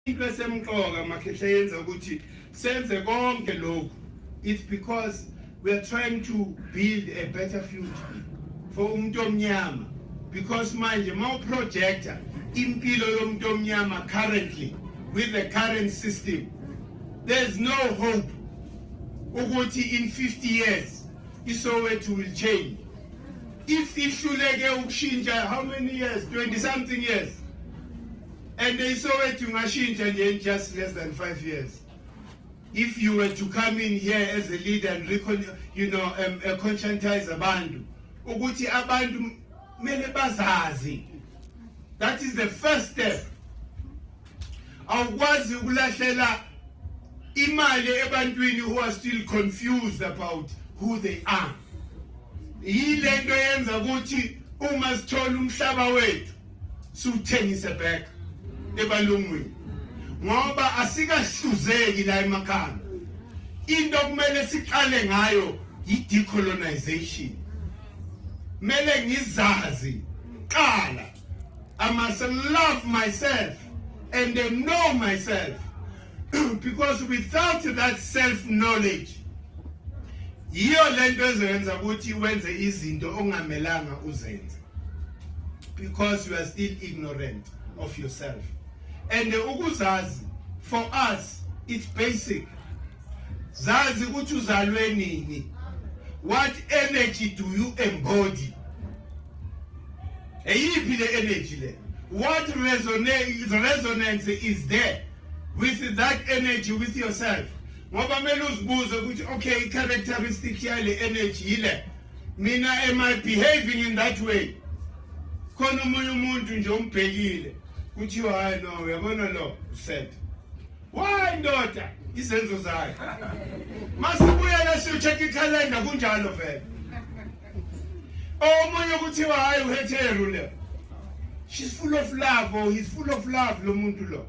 It's because we are trying to build a better future for umuntu omnyama, because manje ma projector impilo yomuntu omnyama currently with the current system, there's no hope ukuthi in 50 years iSoweto will change. If ihluleke ukushintsha how many years, 20 something years, and iSoweto ngashintsha nje in just less than 5 years. If you were to come in here as a leader and conscientize abantu ukuthi abantu mele bazazi, that is the first step. Awukwazi ukulahlela imali ebantwini who are still confused about who they are. Yile nto yenza ukuthi uma sithola umhlaba wethu siwuthengise back ebalungwini, ngoba asikahluzeki la emakhaya. Into kumele siqale ngayo i-decolonization. Mele ngizazi qala, I must love myself and know myself, because without that self-knowledge, yiyo lento ezoyenza ukuthi wenze izinto ongamelanga uzenze, because you are still ignorant of yourself. And ukuzazi for us it's basic. Zazi ukuthi uzalwe nini, what energy do you embody, eyiphi le energy le, what resonance is there with that energy with yourself. Ngoba mele uzibuze ukuthi okay, characteristic yale energy ile, mina am I behaving in that way? Khona umunye umuntu nje umbhekile kuthi hayi no uyabona lo said why ndoda izenzo zayo masibuya la check i-calendar kunjalo vele. Omunye ukuthi hayi uhetheru le, she's full of love or he's full of love lo muntu lo.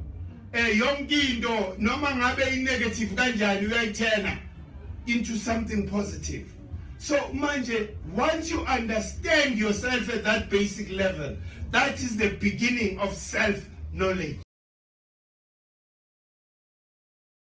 Yonke into noma ngabe i-negative kanjani uyayithena into something positive. So manje, once you understand yourself at that basic level, that is the beginning of self-knowledge.